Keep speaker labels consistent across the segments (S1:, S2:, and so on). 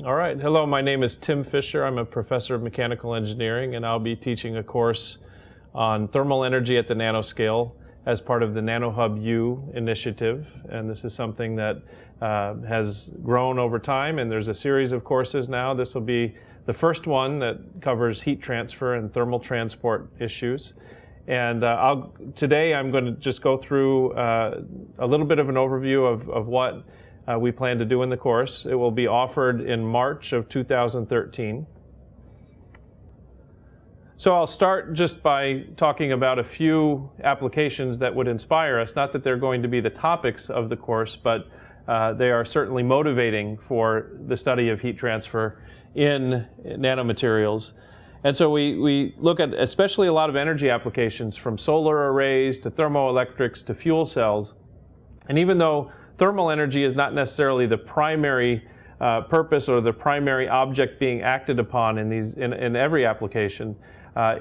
S1: All right, hello, my name is Tim Fisher. I'm a professor of mechanical engineering, and I'll be teaching a course on thermal energy at the nanoscale as part of the nanoHUB-U initiative. And this is something that has grown over time, and there's a series of courses now. This will be the first one that covers heat transfer and thermal transport issues. And today I'm going to just go through a little bit of an overview of what we plan to do in the course. It will be offered in March of 2013. So I'll start just by talking about a few applications that would inspire us. Not that they're going to be the topics of the course, but they are certainly motivating for the study of heat transfer in nanomaterials. And so we look at especially a lot of energy applications, from solar arrays to thermoelectrics to fuel cells. And even though thermal energy is not necessarily the primary purpose or the primary object being acted upon in every application,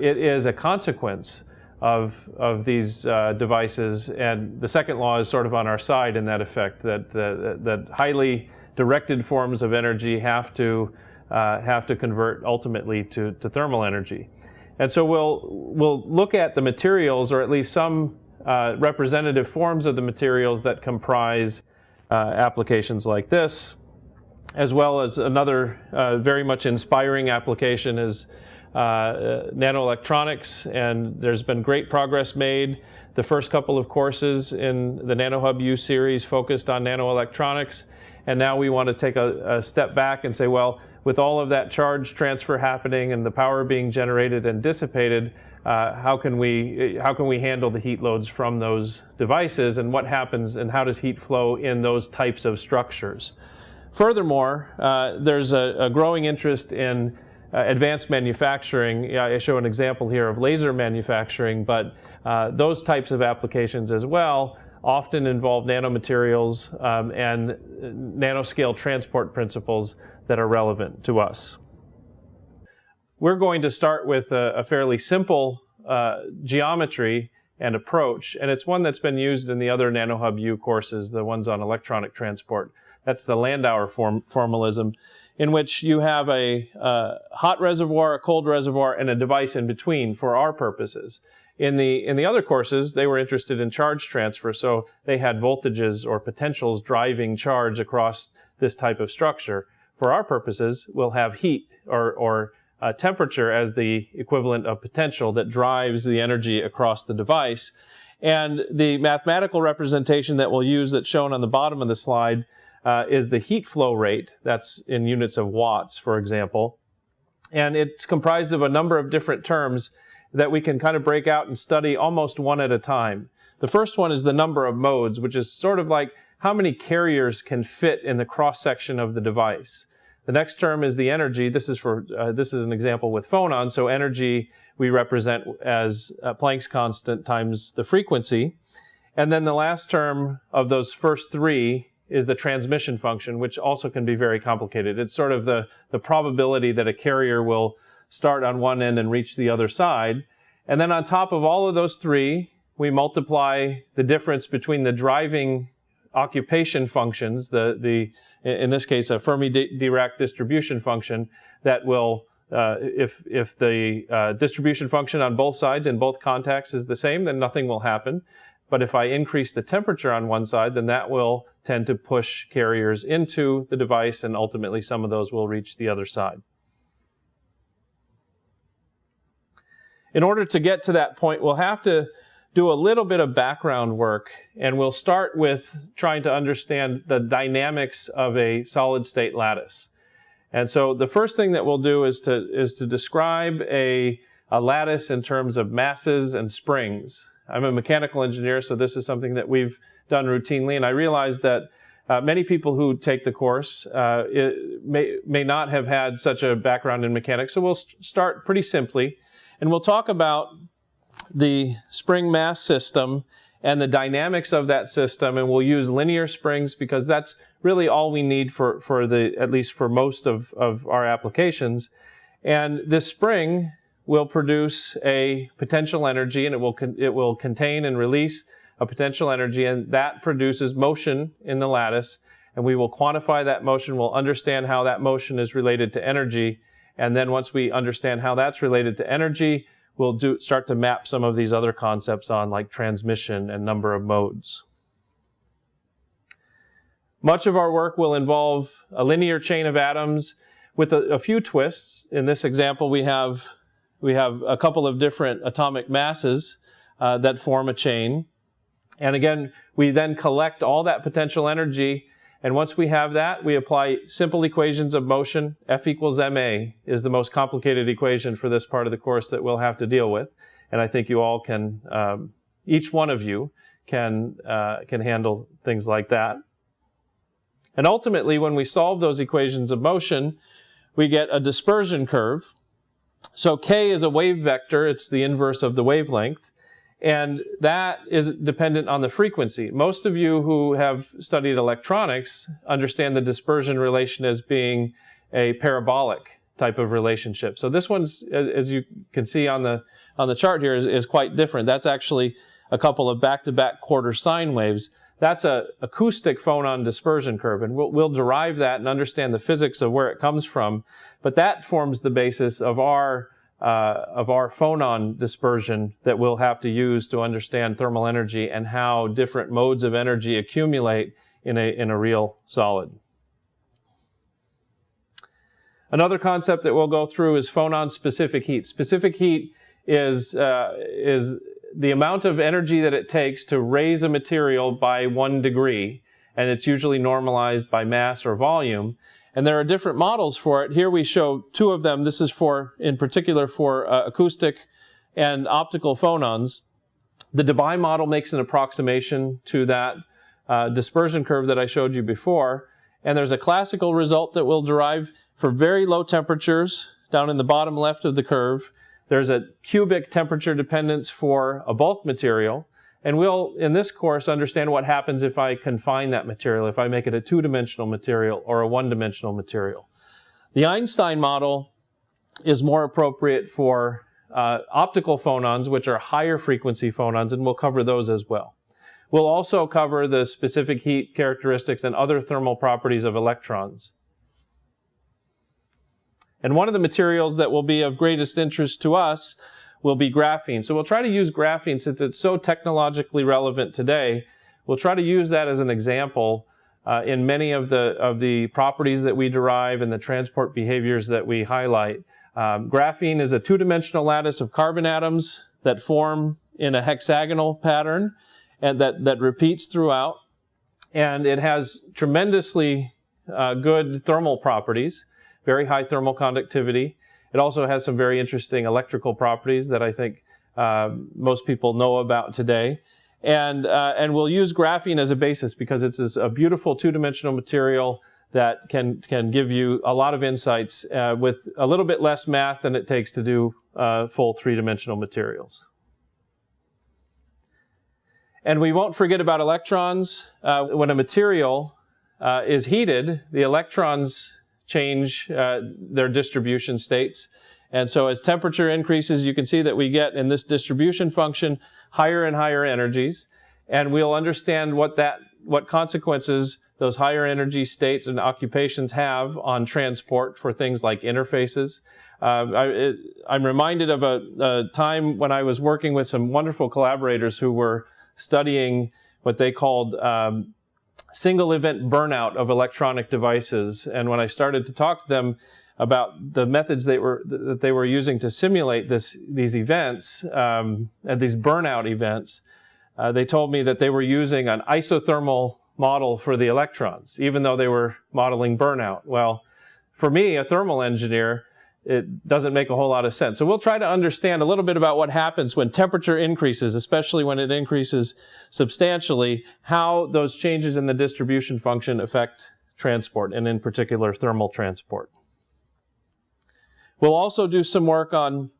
S1: it is a consequence of these devices, and the second law is sort of on our side in that effect, that highly directed forms of energy have to convert ultimately to thermal energy. And so we'll look at the materials, or at least some representative forms of the materials that comprise applications like this, as well as another very much inspiring application is nanoelectronics, and there's been great progress made. The first couple of courses in the nanoHUB-U series focused on nanoelectronics, and now we want to take a step back and say, well, with all of that charge transfer happening and the power being generated and dissipated, how can we handle the heat loads from those devices, and what happens and how does heat flow in those types of structures? Furthermore, there's a growing interest in advanced manufacturing. I show an example here of laser manufacturing, but those types of applications as well often involve nanomaterials and nanoscale transport principles that are relevant to us. We're going to start with a fairly simple geometry and approach, and it's one that's been used in the other nanoHUB-U courses, the ones on electronic transport. That's the Landauer formalism, in which you have a hot reservoir, a cold reservoir, and a device in between for our purposes. In the other courses, they were interested in charge transfer, so they had voltages or potentials driving charge across this type of structure. For our purposes, we'll have heat or temperature as the equivalent of potential that drives the energy across the device. And the mathematical representation that we'll use, that's shown on the bottom of the slide, is the heat flow rate. That's in units of watts, for example. And it's comprised of a number of different terms that we can kind of break out and study almost one at a time. The first one is the number of modes, which is sort of like how many carriers can fit in the cross-section of the device. The next term is the energy. This is an example with phonon, so energy we represent as Planck's constant times the frequency. And then the last term of those first three is the transmission function, which also can be very complicated. It's sort of the probability that a carrier will start on one end and reach the other side. And then on top of all of those three, we multiply the difference between the driving occupation functions, in this case a Fermi-Dirac distribution function that will, if the distribution function on both sides in both contacts is the same, then nothing will happen. But if I increase the temperature on one side, then that will tend to push carriers into the device, and ultimately some of those will reach the other side. In order to get to that point, we'll have to do a little bit of background work, and we'll start with trying to understand the dynamics of a solid-state lattice. And so the first thing that we'll do is to describe a lattice in terms of masses and springs. I'm a mechanical engineer, so this is something that we've done routinely, and I realize that many people who take the course may not have had such a background in mechanics, so we'll start pretty simply, and we'll talk about the spring mass system and the dynamics of that system, and we'll use linear springs because that's really all we need at least for most of our applications. And this spring will produce a potential energy, and it will contain and release a potential energy, and that produces motion in the lattice. and we will quantify that motion. We'll understand how that motion is related to energy. And then once we understand how that's related to energy, we'll start to map some of these other concepts on, like transmission and number of modes. Much of our work will involve a linear chain of atoms with a few twists. In this example, we have a couple of different atomic masses that form a chain. And again, we then collect all that potential energy. And once we have that, we apply simple equations of motion. F equals ma is the most complicated equation for this part of the course that we'll have to deal with. And I think you all can, each one of you can handle things like that. And ultimately, when we solve those equations of motion, we get a dispersion curve. So k is a wave vector. It's the inverse of the wavelength. And that is dependent on the frequency. Most of you who have studied electronics understand the dispersion relation as being a parabolic type of relationship. So this one's, as you can see on the chart here, is quite different. That's actually a couple of back-to-back quarter sine waves. That's a acoustic phonon dispersion curve, and we'll derive that and understand the physics of where it comes from. But that forms the basis of our phonon dispersion that we'll have to use to understand thermal energy and how different modes of energy accumulate in a real solid. Another concept that we'll go through is phonon-specific heat. Specific heat is the amount of energy that it takes to raise a material by 1 degree, and it's usually normalized by mass or volume. And there are different models for it. Here we show two of them. This is in particular for acoustic and optical phonons. The Debye model makes an approximation to that dispersion curve that I showed you before. And there's a classical result that we'll derive for very low temperatures down in the bottom left of the curve. There's a cubic temperature dependence for a bulk material. And we'll, in this course, understand what happens if I confine that material, if I make it a two-dimensional material or a one-dimensional material. The Einstein model is more appropriate for optical phonons, which are higher frequency phonons, and we'll cover those as well. We'll also cover the specific heat characteristics and other thermal properties of electrons. And one of the materials that will be of greatest interest to us will be graphene. So we'll try to use graphene since it's so technologically relevant today. We'll try to use that as an example in many of the properties that we derive and the transport behaviors that we highlight. Graphene is a two-dimensional lattice of carbon atoms that form in a hexagonal pattern and that repeats throughout. And it has tremendously good thermal properties, very high thermal conductivity. It also has some very interesting electrical properties that I think most people know about today. And we'll use graphene as a basis because it's a beautiful two-dimensional material that can give you a lot of insights with a little bit less math than it takes to do full three-dimensional materials. And we won't forget about electrons. When a material is heated, the electrons change their distribution states. And so as temperature increases, you can see that we get in this distribution function higher and higher energies. And we'll understand what consequences those higher energy states and occupations have on transport for things like interfaces. I'm reminded of a time when I was working with some wonderful collaborators who were studying what they called single event burnout of electronic devices. And when I started to talk to them about the methods that they were using to simulate these events, these burnout events, they told me that they were using an isothermal model for the electrons, even though they were modeling burnout. Well, for me, a thermal engineer, it doesn't make a whole lot of sense. So we'll try to understand a little bit about what happens when temperature increases, especially when it increases substantially, how those changes in the distribution function affect transport, and in particular, thermal transport. We'll also do some work on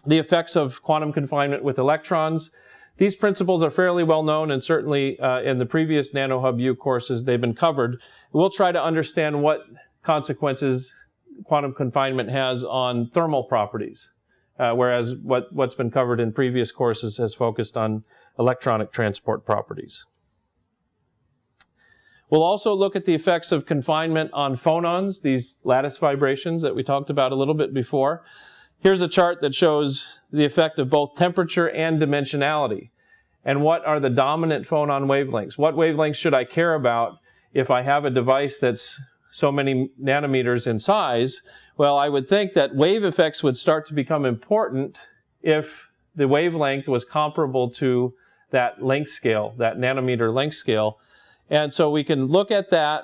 S1: the effects of quantum confinement with electrons. These principles are fairly well known, and certainly in the previous nanoHUB-U courses, they've been covered. We'll try to understand what consequences quantum confinement has on thermal properties, whereas what's been covered in previous courses has focused on electronic transport properties. We'll also look at the effects of confinement on phonons, these lattice vibrations that we talked about a little bit before. Here's a chart that shows the effect of both temperature and dimensionality. And what are the dominant phonon wavelengths? What wavelengths should I care about if I have a device that's so many nanometers in size? Well, I would think that wave effects would start to become important if the wavelength was comparable to that length scale, that nanometer length scale. And so we can look at that,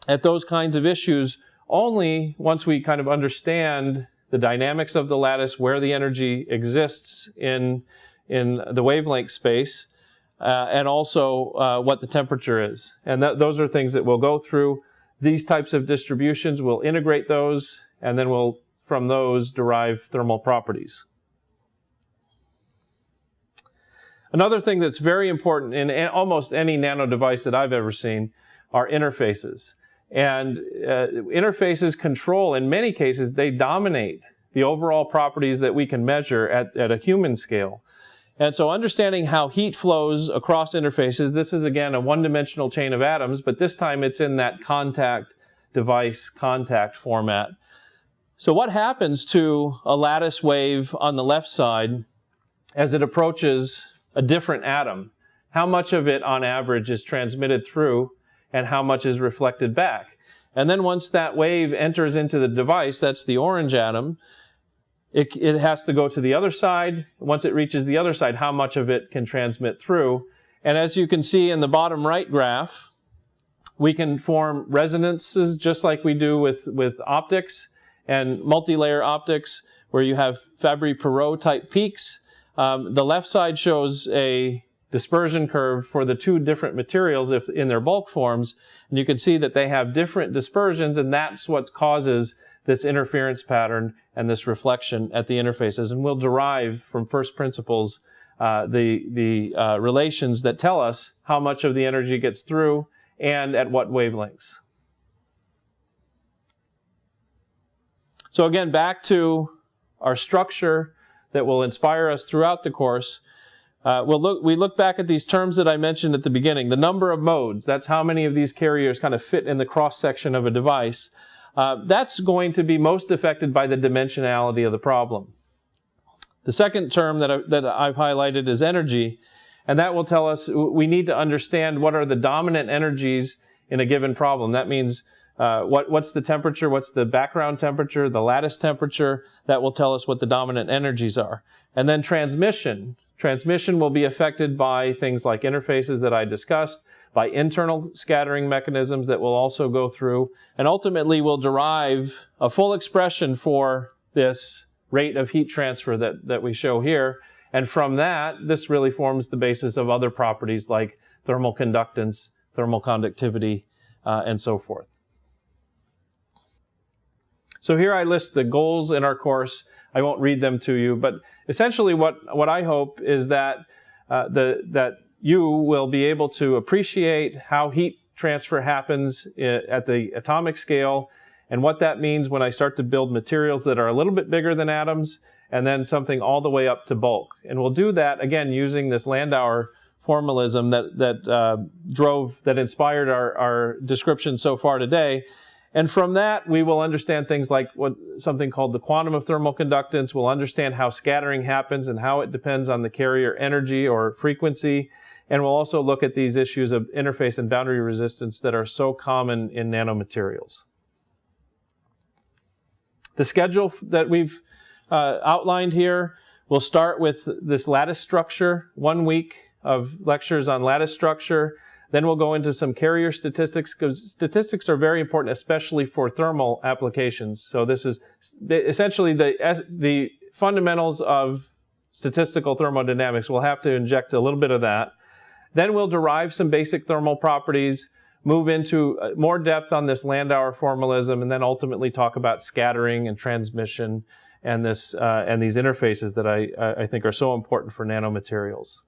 S1: at those kinds of issues, only once we kind of understand the dynamics of the lattice, where the energy exists in the wavelength space, and also what the temperature is. And those are things that we'll go through. These types of distributions, we'll integrate those, and then we'll, from those, derive thermal properties. Another thing that's very important in almost any nano device that I've ever seen are interfaces. And interfaces control, in many cases, they dominate the overall properties that we can measure at a human scale. And so understanding how heat flows across interfaces, this is again a one-dimensional chain of atoms, but this time it's in that contact device contact format. So what happens to a lattice wave on the left side as it approaches a different atom? How much of it on average is transmitted through and how much is reflected back? And then once that wave enters into the device, that's the orange atom, it has to go to the other side. Once it reaches the other side, how much of it can transmit through? And as you can see in the bottom right graph, we can form resonances just like we do with optics and multi-layer optics, where you have Fabry-Perot type peaks. The left side shows a dispersion curve for the two different materials in their bulk forms, and you can see that they have different dispersions, and that's what causes this interference pattern and this reflection at the interfaces. And we'll derive from first principles the relations that tell us how much of the energy gets through and at what wavelengths. So again, back to our structure that will inspire us throughout the course. We look back at these terms that I mentioned at the beginning. The number of modes, that's how many of these carriers kind of fit in the cross-section of a device. That's going to be most affected by the dimensionality of the problem. The second term that I've highlighted is energy, and that will tell us we need to understand what are the dominant energies in a given problem. That means what's the temperature, what's the background temperature, the lattice temperature. That will tell us what the dominant energies are. And then transmission. Transmission will be affected by things like interfaces that I discussed, by internal scattering mechanisms that we'll also go through, and ultimately we'll derive a full expression for this rate of heat transfer that we show here. And from that, this really forms the basis of other properties like thermal conductance, thermal conductivity, and so forth. So here I list the goals in our course. I won't read them to you, but essentially what I hope is that that you will be able to appreciate how heat transfer happens at the atomic scale and what that means when I start to build materials that are a little bit bigger than atoms and then something all the way up to bulk. And we'll do that, again, using this Landauer formalism that inspired our description so far today. And from that, we will understand things like something called the quantum of thermal conductance. We'll understand how scattering happens and how it depends on the carrier energy or frequency. And we'll also look at these issues of interface and boundary resistance that are so common in nanomaterials. The schedule that we've outlined here will start with this lattice structure, 1 week of lectures on lattice structure. Then we'll go into some carrier statistics, because statistics are very important, especially for thermal applications. So this is essentially the fundamentals of statistical thermodynamics. We'll have to inject a little bit of that. Then we'll derive some basic thermal properties, move into more depth on this Landauer formalism, and then ultimately talk about scattering and transmission and these interfaces that I think are so important for nanomaterials.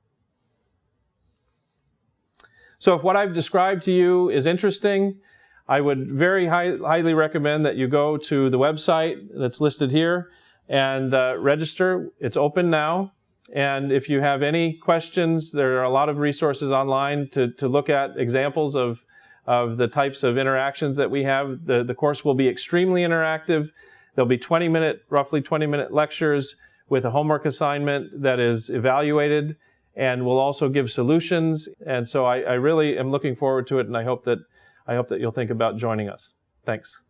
S1: So if what I've described to you is interesting, I would very highly recommend that you go to the website that's listed here and register. It's open now. And if you have any questions, there are a lot of resources online to look at examples of of the types of interactions that we have. The course will be extremely interactive. There'll be roughly 20-minute lectures with a homework assignment that is evaluated, and we'll also give solutions. And so I really am looking forward to it, and I hope that you'll think about joining us. Thanks.